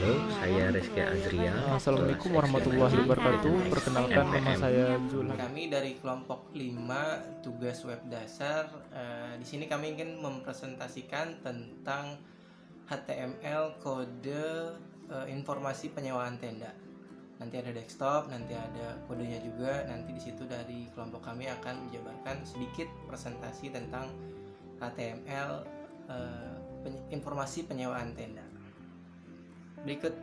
Halo, saya Rizky Azria. Assalamualaikum Kelas warahmatullahi Eksperimen wabarakatuh. Perkenalkan nama SNMPM. saya Zul. Kami dari kelompok 5 tugas web dasar. Di sini kami ingin mempresentasikan tentang HTML kode informasi penyewaan tenda. Nanti ada desktop, nanti ada kodenya juga. Nanti di situ dari kelompok kami akan menjabarkan sedikit presentasi tentang HTML informasi penyewaan tenda. Berikut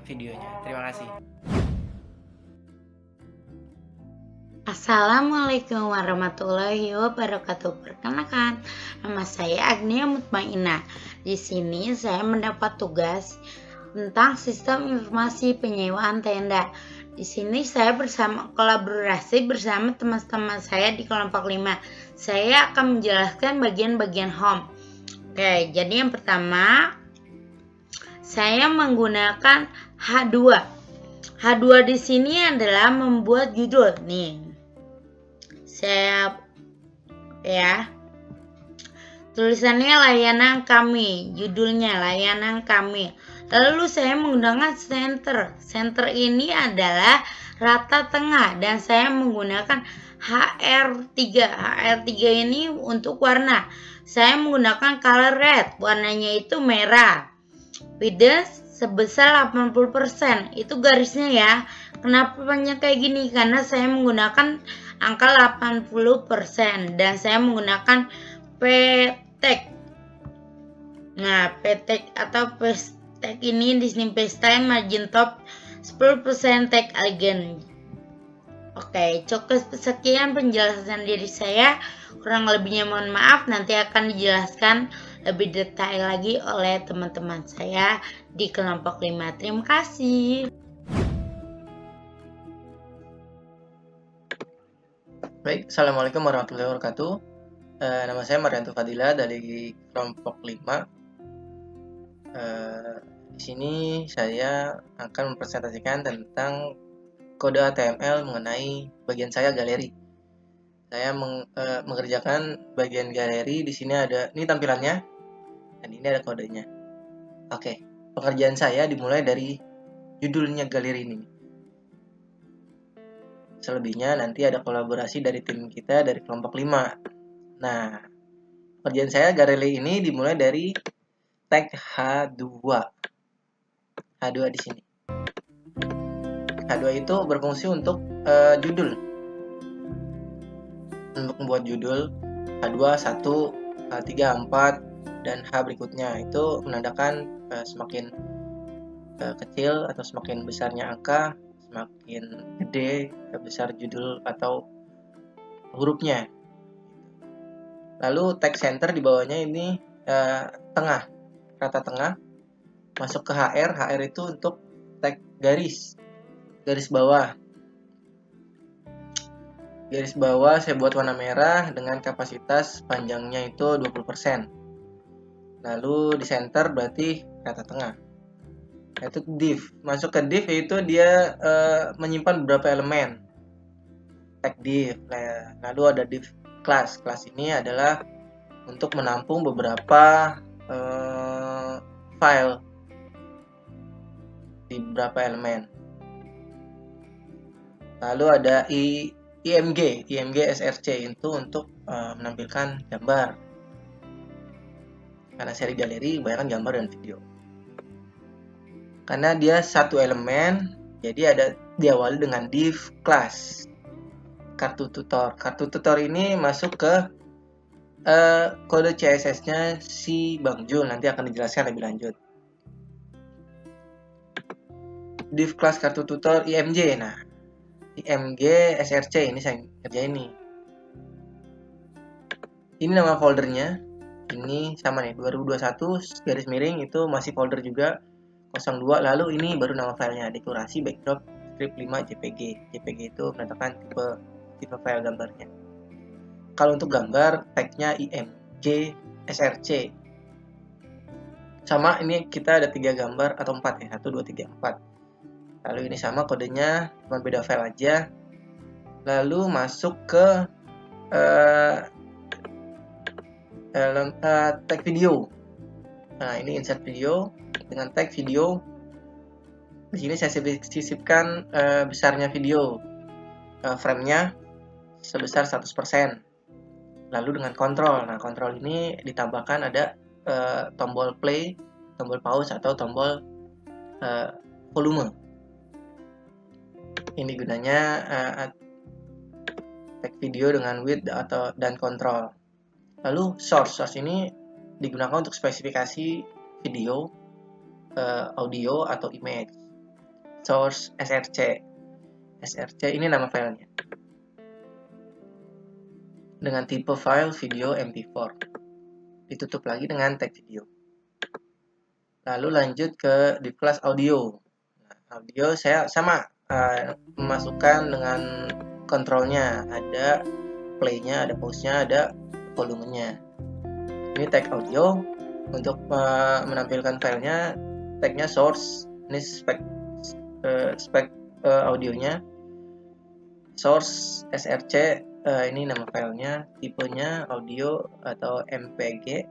videonya. Terima kasih. Assalamualaikum warahmatullahi wabarakatuh. Perkenalkan, nama saya Agnia Mutmainah. Di sini saya mendapat tugas tentang sistem informasi penyewaan tenda. Di sini saya kolaborasi bersama teman-teman saya di kelompok 5. Saya akan menjelaskan bagian-bagian home. Oke, jadi yang pertama saya menggunakan H2. H2 di sini adalah membuat judul. Nih. Saya ya. Tulisannya layanan kami, judulnya layanan kami. Lalu saya menggunakan center. Center ini adalah rata tengah dan saya menggunakan HR3. HR3 ini untuk warna. Saya menggunakan color red, warnanya itu merah. Width sebesar 80%. Itu garisnya ya. Kenapa banyak kayak gini? Karena saya menggunakan angka 80% dan saya menggunakan p-tag. Nah, p-tag atau tag ini di sini paste margin top 10% tag elegant. Oke, cukup sekian penjelasan dari saya. Kurang lebihnya mohon maaf, nanti akan dijelaskan lebih detail lagi oleh teman-teman saya di kelompok 5. Terima kasih. Baik, Assalamualaikum warahmatullahi wabarakatuh. Nama saya Marianto Fadila dari kelompok 5. Di sini saya akan mempresentasikan tentang kode HTML mengenai bagian saya galeri. Saya mengerjakan bagian galeri. Di sini ada ini tampilannya dan ini ada kodenya. Oke, pengerjaan saya dimulai dari judulnya galeri ini. Selebihnya nanti ada kolaborasi dari tim kita dari kelompok 5. Nah, pekerjaan saya galeri ini dimulai dari tag H2. H2 di sini. H2 itu berfungsi untuk judul. Untuk membuat judul H2, 1, H3, 4, dan H berikutnya itu menandakan semakin kecil atau semakin besarnya angka, semakin gede besar judul atau hurufnya. Lalu tag center di bawahnya ini tengah, rata tengah, masuk ke HR. HR itu untuk tag garis bawah. Garis bawah saya buat warna merah dengan kapasitas panjangnya itu 20%. Lalu di center berarti rata tengah. Itu div. Masuk ke div itu dia menyimpan beberapa elemen. Tag div. Lalu ada div class. Class ini adalah untuk menampung beberapa file di beberapa elemen. Lalu ada IMG SRC itu untuk menampilkan gambar. Karena seri galeri kebanyakan gambar dan video. Karena dia satu elemen, jadi diawali dengan div class. Kartu tutor. Kartu tutor ini masuk ke kode CSS-nya si Bang Jul, nanti akan dijelaskan lebih lanjut. Div class kartu tutor IMG. Nah, IMG SRC ini saya kerjain nih. Ini nama foldernya. Ini sama nih, 2021 garis miring itu masih folder juga 02. Lalu ini baru nama filenya, dekorasi backdrop script 5 JPG. JPG itu menandakan tipe file gambarnya. Kalau untuk gambar, tagnya IMG SRC. Sama, ini kita ada 3 gambar atau 4 ya, 1, 2, 3, 4. Lalu ini sama kodenya, cuma beda file aja. Lalu masuk ke tag video. Nah, ini insert video dengan tag video Di sini saya sisipkan besarnya video, frame-nya sebesar 100%. Lalu dengan kontrol. Nah, kontrol ini ditambahkan ada tombol play, tombol pause atau tombol volume. Ini gunanya tag video dengan width dan kontrol. Lalu source ini digunakan untuk spesifikasi video, audio atau image. Source src ini nama filenya dengan tipe file video MP4. Ditutup lagi dengan tag video. Lalu lanjut ke div class audio. Nah, audio saya sama memasukkan dengan kontrolnya, ada play-nya, ada pause-nya, ada volumenya. Ini tag audio. Untuk menampilkan filenya, tagnya source. Ini spek audionya, source src. Ini nama filenya, tipenya audio atau MPG,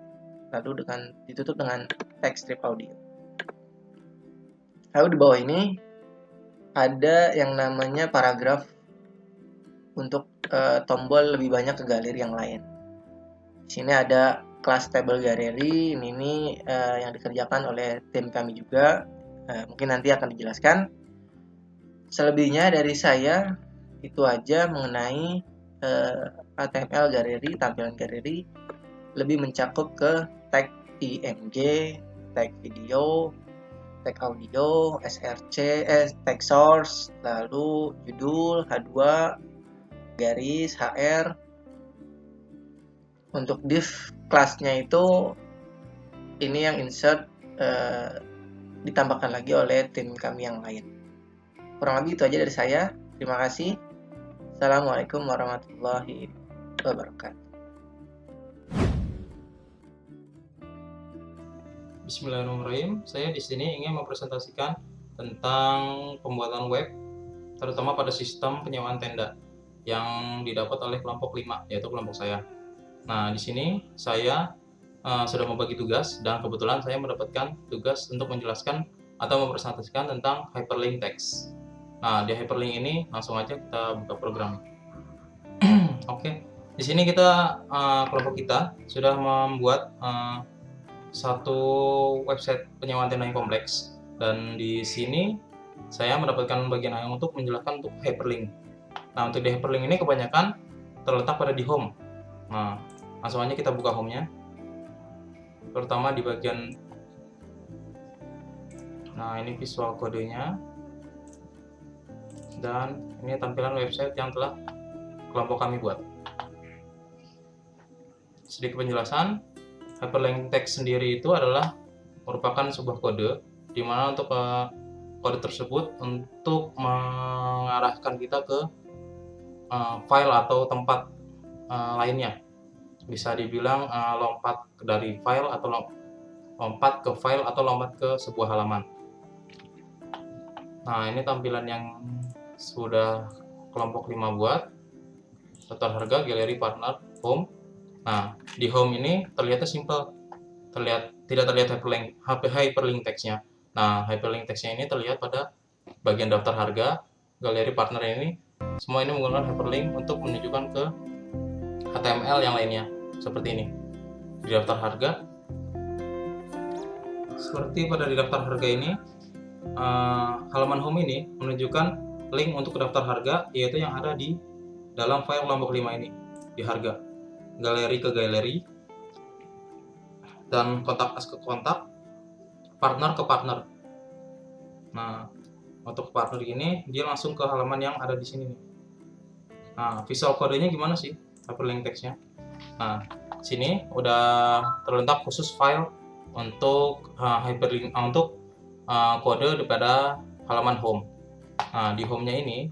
lalu ditutup dengan tag strip audio. Lalu di bawah ini ada yang namanya paragraf untuk tombol lebih banyak ke galeri yang lain. Di sini ada class table gallery, ini yang dikerjakan oleh tim kami juga, mungkin nanti akan dijelaskan. Selebihnya dari saya itu aja mengenai HTML galeri, tampilan galeri, lebih mencakup ke tag IMG, tag video, tag audio, src, tag source, lalu judul, H2, garis, HR. Untuk div class-nya itu ini yang insert ditambahkan lagi oleh tim kami yang lain. Kurang lebih itu aja dari saya. Terima kasih. Assalamualaikum warahmatullahi wabarakatuh. Bismillahirrahmanirrahim. Saya di sini ingin mempresentasikan tentang pembuatan web, terutama pada sistem penyewaan tenda yang didapat oleh kelompok 5, yaitu kelompok saya. Nah, di sini saya sudah membagi tugas, dan kebetulan saya mendapatkan tugas untuk menjelaskan atau mempresentasikan tentang hyperlink text. Nah, di hyperlink ini langsung aja kita buka program. Oke, di sini kelompok kita sudah membuat satu website penyewaan tenda yang kompleks, dan di sini saya mendapatkan bagian yang untuk menjelaskan untuk hyperlink. Nah, untuk di hyperlink ini kebanyakan terletak pada di home. Nah, langsung aja kita buka home-nya, terutama di bagian, nah ini visual kodenya, dan ini tampilan website yang telah kelompok kami buat. Sedikit penjelasan, hyperlink text sendiri itu adalah merupakan sebuah kode, di mana untuk kode tersebut untuk mengarahkan kita ke file atau tempat lainnya. Bisa dibilang lompat dari file atau lompat ke file atau lompat ke sebuah halaman. Nah, ini tampilan yang sudah kelompok 5 buat. Daftar harga, galeri, partner, home. Nah, di home ini terlihatnya simple. Tidak terlihat hyperlink text-nya. Nah, hyperlink text-nya ini terlihat pada bagian daftar harga, galeri, partner ini. Semua ini menggunakan hyperlink untuk menunjukkan ke HTML yang lainnya. Seperti ini. Di daftar harga, seperti pada di daftar harga ini, halaman home ini menunjukkan link untuk daftar harga, yaitu yang ada di dalam file kelompok 5 ini, di harga, galeri ke galeri, dan kontak as ke kontak, partner ke partner. Nah, untuk partner ini dia langsung ke halaman yang ada di sini nih. Nah, visual kodenya gimana sih hyperlink text-nya? Nah, sini udah terletak khusus file untuk hyperlink untuk kode daripada halaman home. Nah, di home-nya ini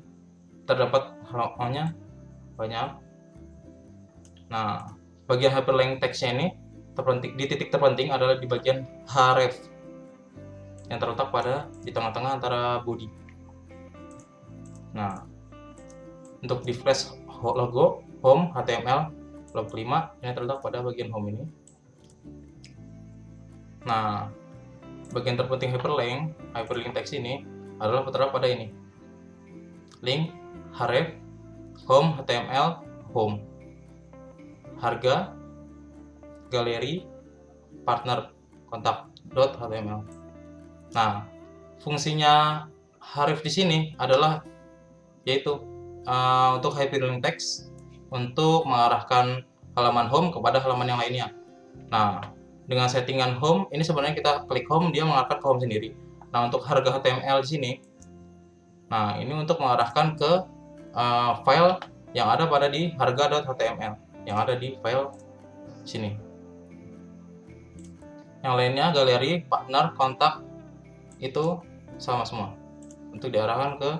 terdapat halamannya banyak. Nah, bagian hyperlink text-nya ini di titik terpenting adalah di bagian href yang terletak di tengah-tengah antara body. Nah, untuk di flash logo home HTML kelompok 5 ini terletak pada bagian home ini. Nah, bagian terpenting hyperlink text ini adalah tertera pada ini. Link, href, home, html, home, harga, galeri, partner, kontak, .html. Nah, fungsinya href di sini adalah yaitu untuk hyperlink text untuk mengarahkan halaman home kepada halaman yang lainnya. Nah, dengan settingan home ini sebenarnya kita klik home, dia mengarahkan ke home sendiri. Nah, untuk harga HTML di sini, nah ini untuk mengarahkan ke file yang ada pada di harga.html yang ada di file sini. Yang lainnya galeri, partner, kontak itu sama semua untuk diarahkan ke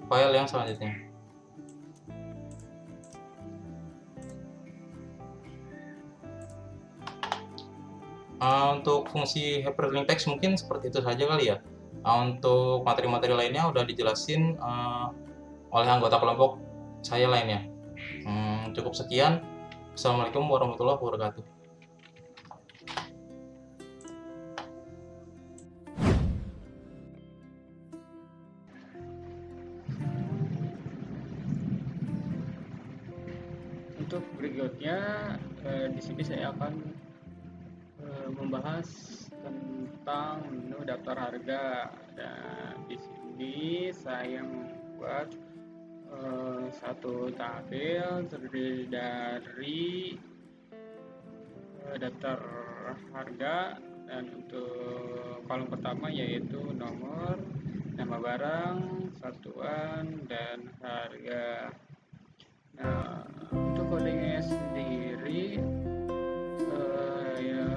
file yang selanjutnya. Untuk fungsi hyperlink text mungkin seperti itu saja kali ya. Untuk materi-materi lainnya udah dijelasin oleh anggota kelompok saya lainnya. Cukup sekian. Assalamualaikum warahmatullahi wabarakatuh. Untuk berikutnya di sini saya akan membahas tentang menu daftar harga. Dan di sini saya membuat satu tabel terdiri dari daftar harga, dan untuk kolom pertama yaitu nomor, nama barang, satuan, dan harga. Nah, untuk kodenya sendiri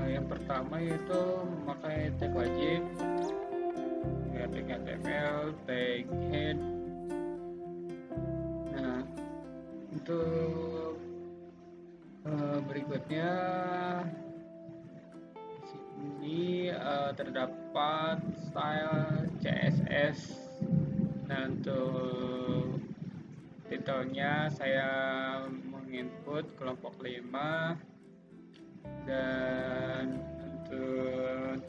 yang pertama yaitu memakai tag wajib, ya, tag HTML, tag head. Nah, untuk berikutnya di sini terdapat style CSS. Nah, untuk titelnya saya menginput kelompok 5, dan untuk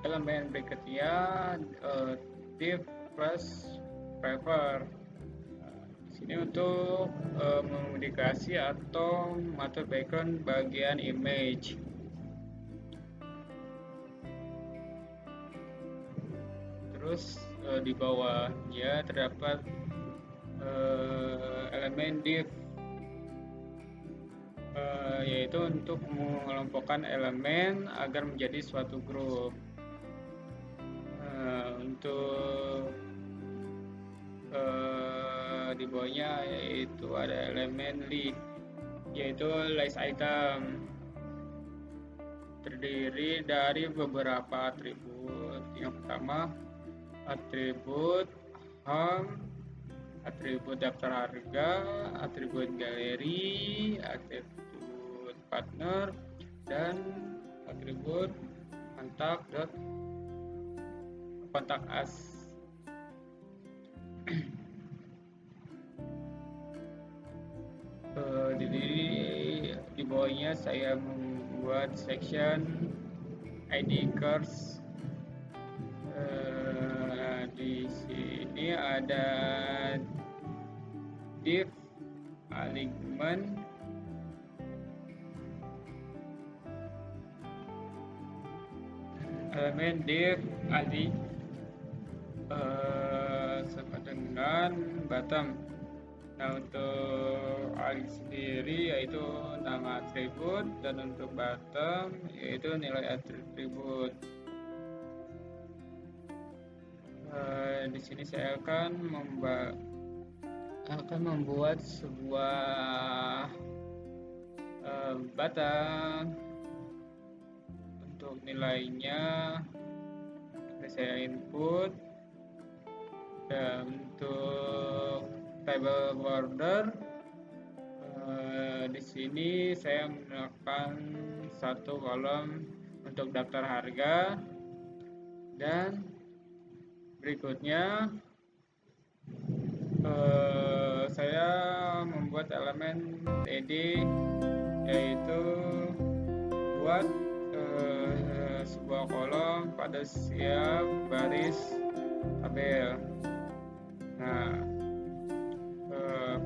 elemen berikutnya div plus prefer. Di sini untuk memodifikasi atau mengatur background bagian image. Terus di bawahnya terdapat elemen div, yaitu untuk mengelompokkan elemen agar menjadi suatu grup. Untuk di bawahnya yaitu ada elemen list, yaitu list item, terdiri dari beberapa atribut. Yang pertama atribut home, atribut daftar harga, atribut galeri, atribut partner, dan atribut kontak us. Di bawahnya saya membuat section ID cards. Di sini ada div alignment, elemen div ID sama dengan bottom. Nah, untuk ID sendiri yaitu nama atribut, dan untuk bottom yaitu nilai atribut. Di sini saya akan membuat sebuah button. Untuk nilainya saya input, dan untuk table border di sini saya menggunakan satu kolom untuk daftar harga, dan berikutnya saya membuat elemen td, yaitu buat sebuah kolom pada setiap baris tabel. Nah,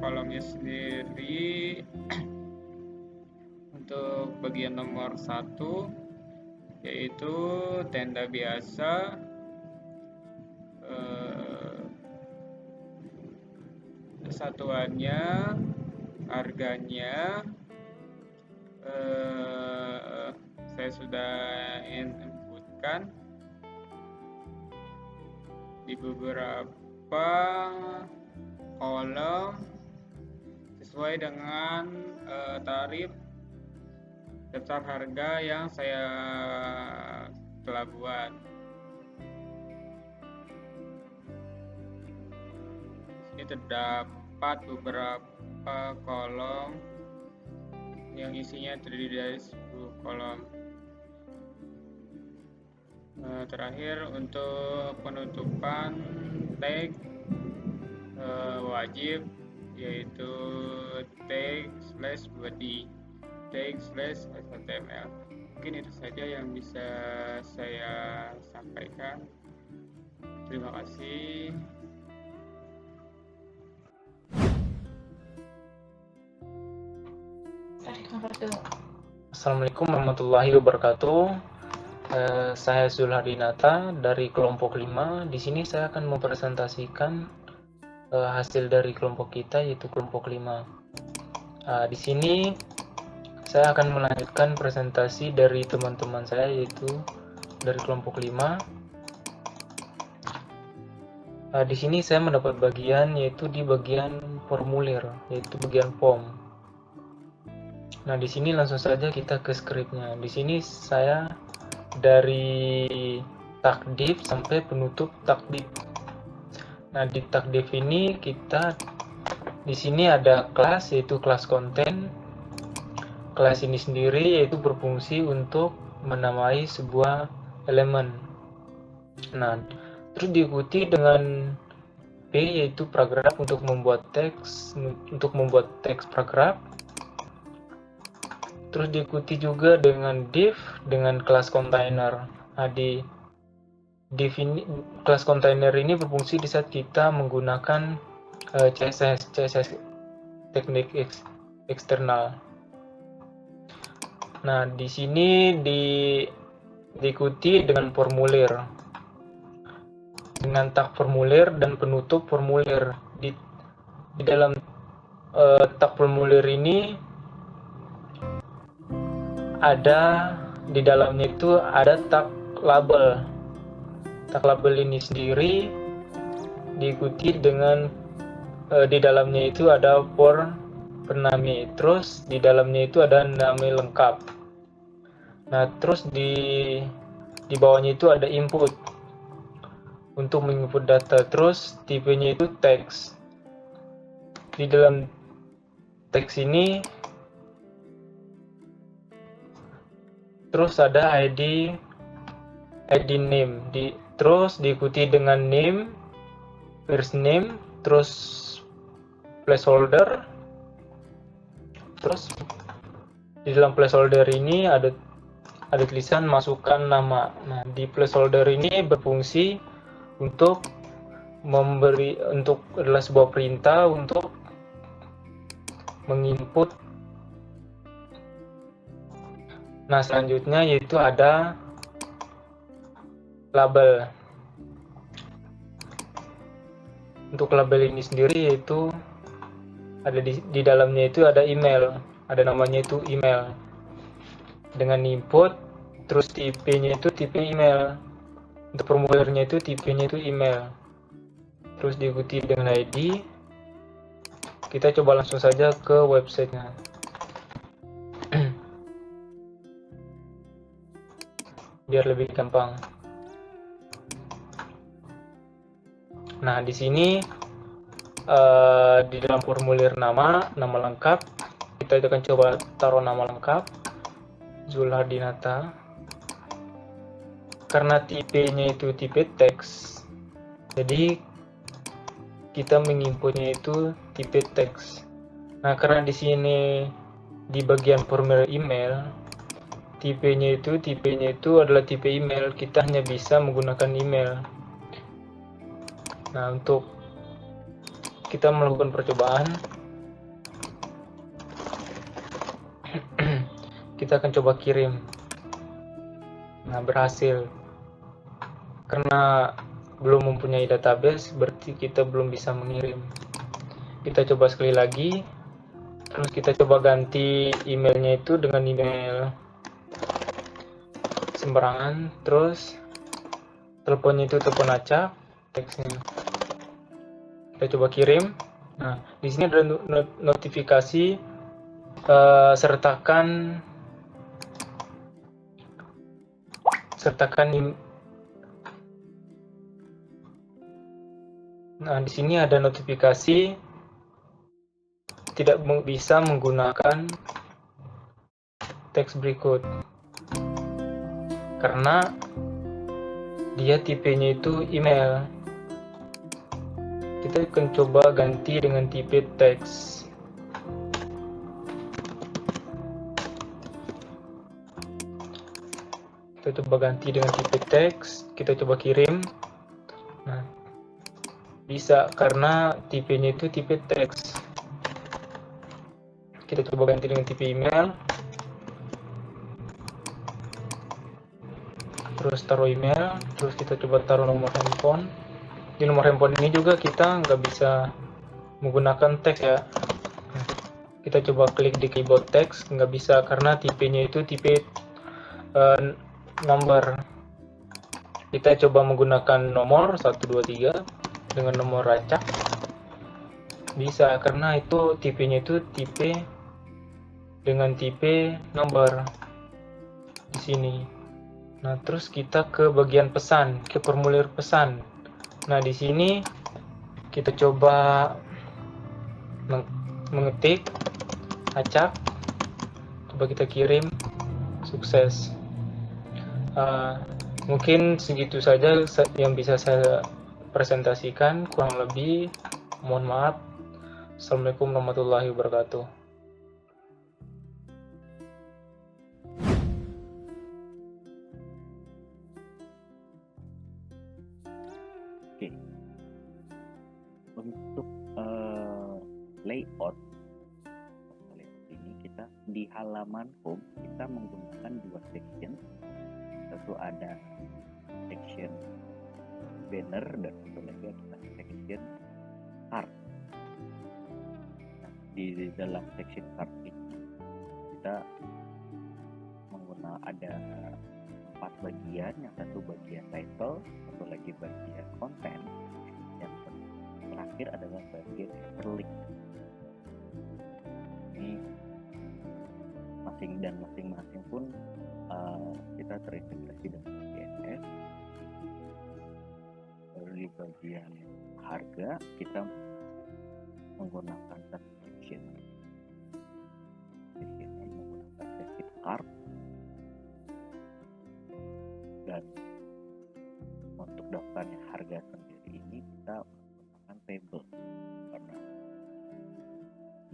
kolomnya sendiri untuk bagian nomor 1 yaitu tenda biasa, satuannya, harganya, saya sudah inputkan di beberapa kolom sesuai dengan tarif daftar harga yang saya telah buat. Ini terdapat beberapa kolom yang isinya terdiri dari 10 kolom. Terakhir, untuk penutupan tag wajib, yaitu tag/body, tag/html. Mungkin itu saja yang bisa saya sampaikan. Terima kasih. Assalamualaikum warahmatullahi wabarakatuh. Saya Zulhardinata dari kelompok 5. Di sini saya akan mempresentasikan hasil dari kelompok kita, yaitu kelompok 5. Di sini saya akan melanjutkan presentasi dari teman-teman saya, yaitu dari kelompok 5. Di sini saya mendapat bagian, yaitu di bagian formulir, yaitu bagian form. Nah, di sini langsung saja kita ke skripnya. Di sini saya dari takdiv sampai penutup takdiv. Nah, di takdiv ini kita di sini ada kelas, yaitu kelas konten. Kelas ini sendiri yaitu berfungsi untuk menamai sebuah elemen. Nah, terus diikuti dengan P, yaitu paragraf untuk membuat teks paragraf. Terus diikuti juga dengan div dengan kelas container. Nah, di div ini, kelas container ini berfungsi di saat kita menggunakan CSS teknik eksternal. Nah, di sini diikuti dengan formulir, dengan tag formulir dan penutup formulir. Di dalam tag formulir ini di dalamnya itu ada tag label. Tag label ini sendiri diikuti dengan di dalamnya itu ada for penami, terus di dalamnya itu ada nama lengkap. Nah, terus di bawahnya itu ada input untuk menginput data, terus tipenya itu teks. Di dalam teks ini terus ada ID name, terus diikuti dengan name, first name, terus placeholder. Terus di dalam placeholder ini ada tulisan masukkan nama. Nah, di placeholder ini berfungsi untuk adalah sebuah perintah untuk menginput. Nah, selanjutnya yaitu ada label. Untuk label ini sendiri yaitu ada di dalamnya itu ada email, ada namanya itu email. Dengan input, terus tipenya itu tipe email. Untuk formulirnya itu tipenya itu email. Terus diikuti dengan ID. Kita coba langsung saja ke websitenya. Biar lebih gampang. Nah, di sini di dalam formulir nama lengkap, kita akan coba taruh nama lengkap Zulhardinata. Karena tipenya itu tipe teks, jadi kita menginputnya itu tipe teks. Nah, karena di sini di bagian formulir email tipenya itu adalah tipe email, kita hanya bisa menggunakan email. Nah, untuk kita melakukan percobaan, kita akan coba kirim. Nah, berhasil. Karena belum mempunyai database, berarti kita belum bisa mengirim. Kita coba sekali lagi, terus kita coba ganti emailnya itu dengan email sembarangan, terus teleponnya itu telepon acak, teksnya kita coba kirim. Nah, di sini ada notifikasi sertakan Nah, di sini ada notifikasi tidak bisa menggunakan teks berikut karena dia tipenya itu email. Kita akan coba ganti dengan tipe teks. Kita coba ganti dengan tipe teks, kita coba kirim. Nah, bisa karena tipenya itu tipe teks. Kita coba ganti dengan tipe email, terus taruh email, terus kita coba taruh nomor handphone. Di nomor handphone ini juga kita nggak bisa menggunakan teks ya. Nah, kita coba klik di keyboard teks, nggak bisa karena tipenya itu tipe nomor. Kita coba menggunakan nomor 123 dengan nomor acak, bisa karena itu tipenya itu tipe dengan tipe nomor di sini. Nah, terus kita ke bagian pesan, ke formulir pesan. Nah, di sini kita coba mengetik acak, coba kita kirim, sukses. Mungkin segitu saja yang bisa saya presentasikan, kurang lebih mohon maaf. Assalamualaikum warahmatullahi wabarakatuh. Oke, untuk layout ini kita di halaman home kita menggunakan dua section. Satu ada section banner dan satu lagi ada section card. Nah, di dalam section card ini kita menggunakan ada 4 bagian. Yang satu bagian title, satu lagi bagian konten, yang terakhir adalah bagian hyperlink. Ini masing-masing pun kita terintegrasi dengan CSS. Lalu di bagian harga kita menggunakan satu section menggunakan section card, dan untuk daftarnya harga sendiri ini kita menggunakan table karena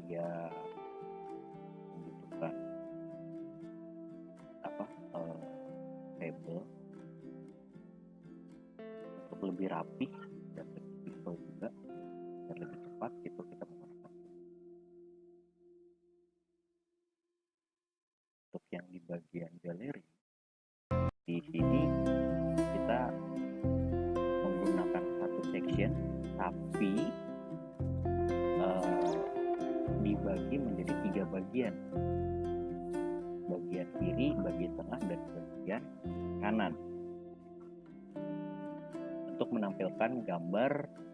dia membutuhkan table untuk lebih rapi dan lebih simple juga dan lebih cepat, itu kita menggunakan. Untuk yang di bagian galeri, di sini kita menggunakan satu section tapi dibagi menjadi 3 bagian. Bagian kiri, bagian tengah, dan bagian kanan untuk menampilkan gambar,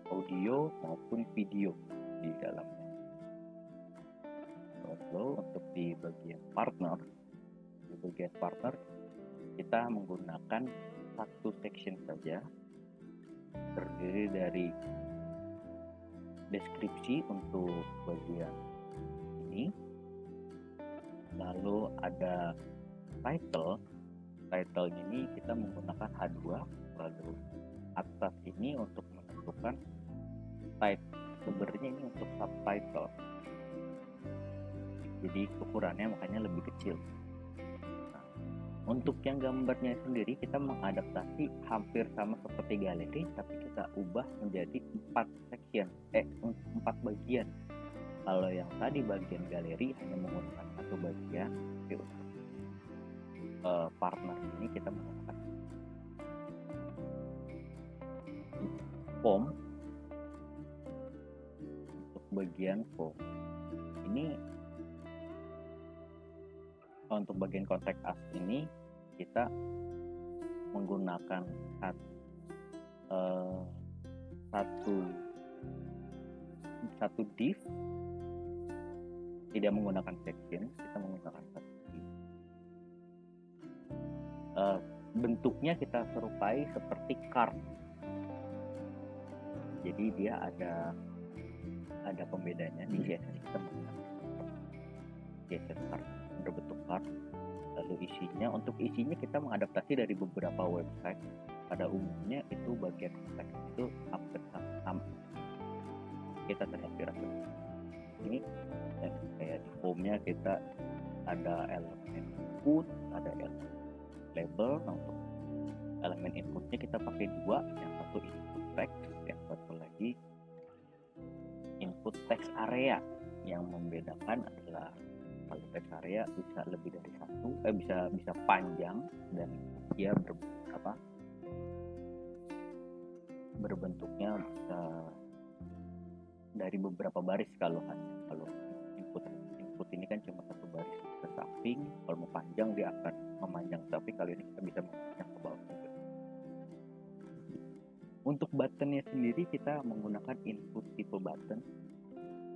audio maupun video di dalamnya. Lalu untuk di bagian partner kita menggunakan satu section saja, terdiri dari deskripsi untuk bagian ini, lalu ada title ini kita menggunakan H2, lalu atas ini untuk menentukan title, sebenarnya ini untuk subtitle, jadi ukurannya makanya lebih kecil. Nah, Untuk yang gambarnya sendiri kita mengadaptasi hampir sama seperti galeri, tapi kita ubah menjadi 4 section, 4 bagian. Kalau yang tadi bagian galeri hanya menggunakan 1 bagian, tapi untuk partner ini kita menggunakan form. Untuk bagian form ini, untuk bagian contact us ini kita menggunakan satu div, tidak menggunakan section, kita menggunakan satu div. Bentuknya kita serupai seperti card, jadi dia ada pembedanya. Di CSS kita menggunakan CSS card berbentuk card. Lalu untuk isinya kita mengadaptasi dari beberapa website. Pada umumnya itu bagian konteks itu hampir sama. Kita terinspirasi ini, dan kayak di formnya kita ada elemen input, ada elemen label. Nah, untuk elemen inputnya kita pakai 2, yang satu input text, yang satu lagi input text area. Yang membedakan adalah kalau text area bisa lebih dari satu, bisa panjang, dan dia berbentuknya bisa dari beberapa baris. Kalau input ini kan cuma satu baris ke samping, kalau mau panjang dia akan memanjang, tapi kali ini kita bisa memanjang ke bawah juga. Untuk buttonnya sendiri kita menggunakan input tipe button,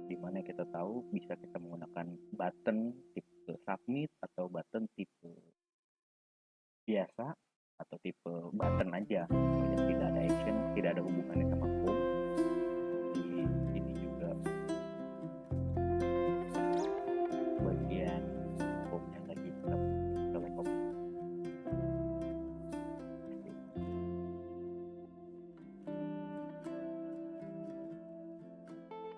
dimana kita tahu bisa kita menggunakan button tipe submit atau button